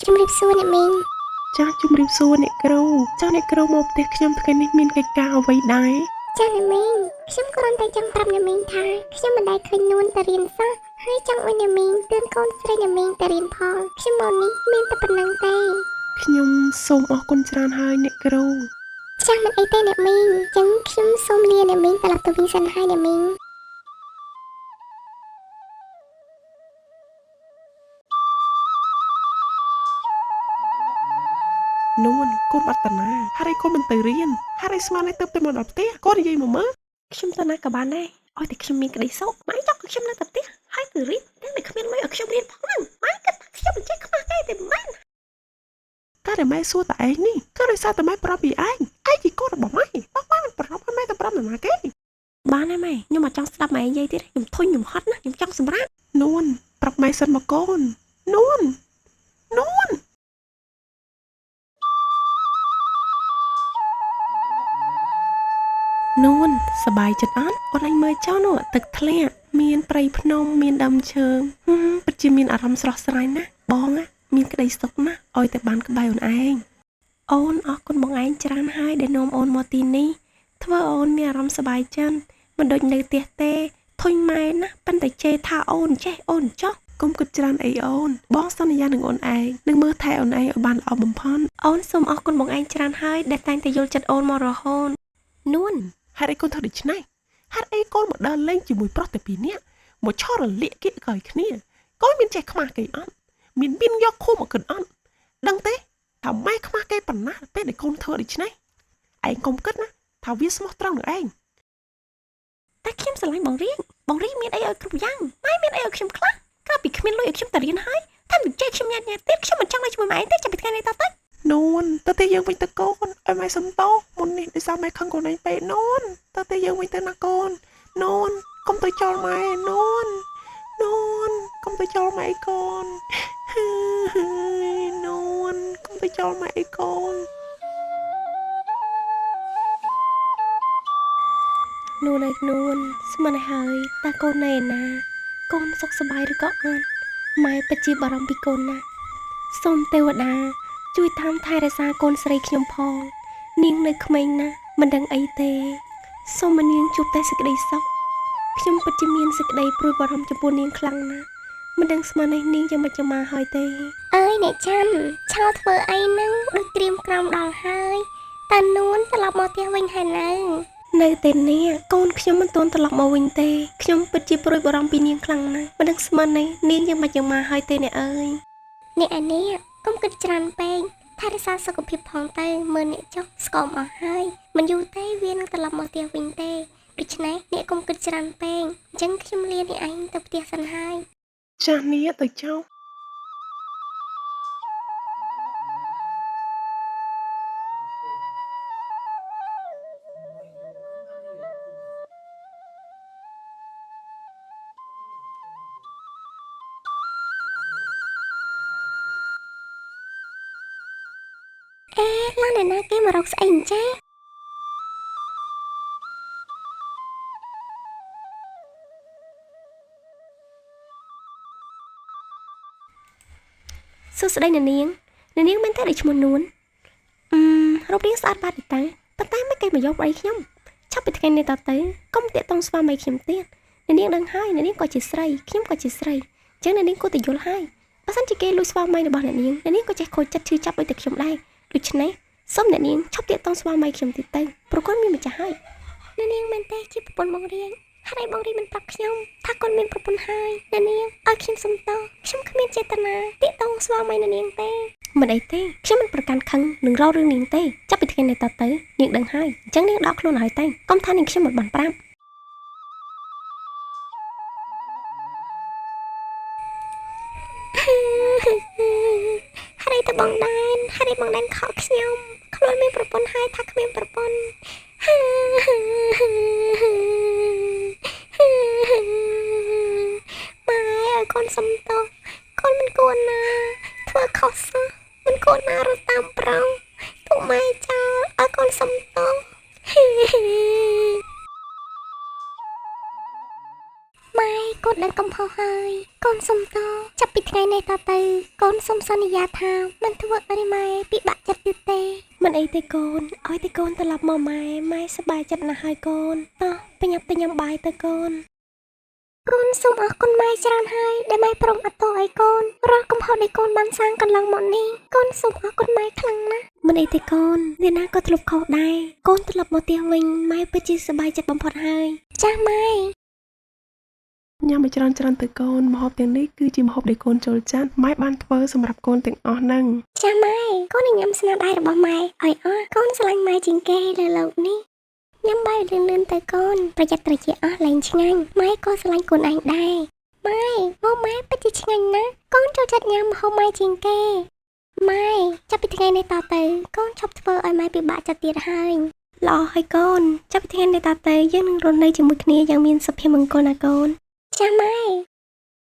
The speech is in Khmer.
ជំរាបសួរអ្នកមីងចាស់ជំរាបសួរអ្នកគ្រូចាស់អ្នកគ្រូមកផ្ទះខ្ញុំថ្ងៃនេះមានកិច្ចការអ្វីដែរចាស់អ្នកមីងខ្ញុំគ្រាន់តែចង់ប្រាប់អ្នកមីងថាខ្ញុំមិនដែលឃើញនួនទៅរៀនសោះហើយចង់ឲ្យអ្នកមីងទឿនកូនស្រីអ្នកមីងទៅរៀនផងខ្ញុំមកនេះមានតែប៉ុណ្្នឹងទេខ្ញុំសូមអរគុណច្រើនហើយអ្នកគ្រូចាស់មិនអីទេអ្នកមីងចឹងខ្ញុំសូមលាអ្នកមីងត្រឡប់ទៅវិញសិនហើយអ្នកមីងនួនកូនបាត់តាណាហើយកូនមិនទៅរៀនហើយស្មានតែទៅមកដល់ផ្ទះកូននិយាយមកមើលខ្ញុំទៅណាក៏បានដែរឲ្យតែខ្ញុំមានក្តីសុខម៉ែចង់ឲ្យខ្ញុំនៅតែផ្ទះហើយទៅរៀនតែមិនគ្មានលុយឲ្យខ្ញុំរៀនផងហ្នឹងម៉ែគិតថាខ្ញុំមិនចេះខ្មាស់ទេមែនតែម៉ែសួរតែឯងនេះគឺដោយសារតែម៉ែប្រាប់ពីឯងជាកូនរបស់ម៉ែបងមិនប្រាប់ឲ្យម៉ែទៅប្រាប់នរណាគេបានហើយម៉ែខ្ញុំអត់ចង់ស្ដាប់ម៉ែនិយាយទៀតខ្ញុំធុញខ្ញុំហត់ណាខ្ញុំចង់សម្រាប់នួនប្រាប់ម៉ែសិនមកកូននួននួនសบายចិត្តអត់អូនឯងមើលចុះនោះទឹកធ្លាក់មានព្រៃភ្នំមានដើមឈើពិតជាមានអារម្មណ៍ស្រស់ស្រាយណាស់បងមានក្តីសុខណាស់ឲ្យតែបានក្បែរអូនឯងអូនអរគុណបងឯងច្រើនហើយដែលនាំអូនមកទីនេះធ្វើអូនមានអារម្មណ៍សบายចិត្តមិនដូចនៅផ្ទះទេធុញម៉ែណាប៉ុន្តែជេរថាអូនចេះអូនចោះកុំគិតច្រើនអីអូនបងសន្យានឹងអូនឯងនឹងមើលថែអូនឯងឲ្យបានល្អបំផុតអូនសូមអរគុណបងឯងច្រើនហើយដែលតែងតែយល់ចិត្តអូនមករហូតនួនហេតុអីកូនធ្វើដូច្នេះហេតុអីកូនមកដើរលេងជាមួយប្រុសតែពីរនាក់មកឈររលាកគៀកក្រោយគ្នាកូនមានចេះខ្មាស់គេអត់មានយកខួរមកគិតអត់ដឹងទេថាម៉ែខ្មាស់គេប៉ុណ្ណាពេលដែលកូនធ្វើដូច្នេះឯងកុំគិតណាថាវាស្មោះត្រង់នឹងឯងតែខ្ញុំស្រឡាញ់បងរៀងមានអីឲ្យគ្រប់យ៉ាងម៉ែមានអីឲ្យខ្ញុំខ្លះក្រៅពីគ្មានលុយឲ្យខ្ញុំទៅរៀនហើយតែមិនចេះខ្ញុំញ៉ាំទៀតខ្ញុំមិនចង់នៅជាមួយម៉ែទេចាំពីថ្ងៃនេះតទៅនួនទៅតែយើងវិញទៅកូនឲ្យម៉ែសុំតោមុននេះដោយសារម៉ែខឹងកូនឯងពេកនួនទៅតែយើងវិញទៅណាកូននួនកុំទៅចោលម៉ែនួនកុំទៅចោលម៉ែកូននួនកុំទៅចោលម៉ែកូននួនស្មានហើយតើកូននៅឯណាកូនសុខសប្បាយឬក៏អត់ម៉ែពិតជាបារម្ភពីកូនណាស់សូមទេវតាជួយតាមថែរក្សាកូនស្រីខ្ញុំផងនាងនៅក្មេងណាស់មិនដឹងអីទេសូមនាងជួបតែសេចក្តីសុខខ្ញុំពិតជាមានសេចក្តីព្រួយបារម្ភចំពោះនាងខ្លាំងណាស់មិនដឹងស្មាននេះនាងយ៉ាងម៉េចមកហើយទេអើយអ្នកច័ន្ទឆោធ្វើអីហ្នឹងដូចត្រៀមក្រំដល់ហើយតានួនត្រឡប់មកផ្ទះវិញហើយនៅទេនេះកូនខ្ញុំមិនទាន់ត្រឡប់មកវិញទេខ្ញុំពិតជាព្រួយបារម្ភពីនាងខ្លាំងណាស់មិនដឹងស្មាននេះនាងយ៉ាងម៉េចមកហើយទេអ្នកអើយអ្នកអានេះកុំគិតច្រើនពេកថែរក្សាសុខភាពផងទៅមើលអ្នកចុះស្គមអស់ហើយមិនយូរទេវានឹងត្រឡប់មកផ្ទះវិញទេដូច្នេះអ្នកកុំគិតច្រើនពេកអញ្ចឹងខ្ញុំលាអ្នកឯងទៅផ្ទះសិនហើយចាស់នេះទៅចុះឡានអ្នកណាគេមករកស្អីអញ្ចឹងសួស្តីអ្នកនាងមិនទេដូចឈ្មោះនួនរូបរាងស្អាតបាត់ទេតាប៉ុន្តែមិនគេមកយកអីខ្ញុំចាប់ពីថ្ងៃនេះតទៅកុំតាក់ទងស្វាមីខ្ញុំទៀតអ្នកនាងដឹងហើយអ្នកនាងក៏ជាស្រីខ្ញុំក៏ជាស្រីអញ្ចឹងអ្នកនាងគួរតែយល់ហើយបើសិនជាគេលួចស្វាមីរបស់អ្នកនាងក៏ចេះខូចចិត្តឈឺចាប់ដូចតែខ្ញុំដែរដូច្នេះសូមអ្នកនាងឈប់តាក់ទងស្វាមីខ្ញុំទៀតទៅព្រោះគាត់មានម្ចាស់ហើយអ្នកនាងមែនទេជាប្រពន្ធបងរៀងហើយបងរៀងមិនប្រាប់ខ្ញុំថាគាត់មានប្រពន្ធហើយអ្នកនាងឲ្យខ្ញុំសុំតោខ្ញុំគ្មានចេតនាតាក់ទងស្វាមីអ្នកនាងទេមិនអីទេខ្ញុំមិនប្រកាន់ខឹងនឹងរករឿងនាងទេចាប់ពីថ្ងៃនេះតទៅនាងដឹងហើយអញ្ចឹងនាងដកខ្លួនឲ្យតែកុំថានាងខ្ញុំមិនបានប្រាប់ហើយតែបងដែនខកខ្ញុំខ្លួនមានប្រពន្ធហើយថាគ្មានប្រពន្ធម៉ែឲ្យកូនសុំទោសកូនមិនគួរណាធ្វើខុសសោះមិនគួរណារត់តាមប្រុសទុកម៉ែចោលឲ្យកូនសុំទោសម៉ែ កូនដឹងកំហុសហើយកូនសុំតចាប់ពីថ្ងៃនេះតទៅកូនសុំសន្យាថាមិនធ្វើឲ្យម៉ែពិបាកចិត្តទៀតទេមិនអីទេកូនឲ្យតែកូនត្រឡប់មកម៉ែសប្បាយចិត្តណាស់ហើយកូនតោះប្រញាប់ទៅញ៉ាំបាយទៅកូនកូនសូមអរគុណម៉ែច្រើនហើយដែលម៉ែព្រមអត់ទោសឲ្យកូនរាល់កំហុសដែលកូនបានសាងកន្លងមកនេះកូនសូមអរគុណម៉ែខ្លាំងណាស់មិនអីទេកូនអ្នកណាក៏ធ្លាប់ខុសដែរកូនត្រឡប់មកផ្ទះវិញម៉ែពិតជាសប្បាយចិត្តបំផុតហើយចាស់ម៉ែ ញ៉ាំឲ្យច្រើនទៅកូនម្ហូបទាំងនេះគឺជាម្ហូបដែលកូនចូលចិត្តម៉ែបានធ្វើសម្រាប់កូនទាំងអស់ហ្នឹង ចាម៉ែកូននឹងញ៉ាំស្នាដៃរបស់ម៉ែឲ្យអស់កូនស្រឡាញ់ម៉ែជាងគេលើโลกនេះញ៉ាំបាយលឿនៗទៅកូនប្រយ័ត្នត្រជាអស់លែងឆ្ងាញ់ម៉ែក៏ស្រឡាញ់កូនឯងដែរម៉ែម៉ែពិតជាឆ្ងាញ់ណាស់កូនចូលចិត្តញ៉ាំម្ហូបម៉ែជាងគេម៉ែចាប់ពីថ្ងៃនេះតទៅកូនឈប់ធ្វើឲ្យម៉ែពិបាកចិត្តទៀតហើយល្អហើយកូនចាប់ពីថ្ងៃនេះតទៅយើងនឹងរស់នៅជាមួយគ្នាយ៉ាងមានសុភមង្គលណាកូនចាម៉ែ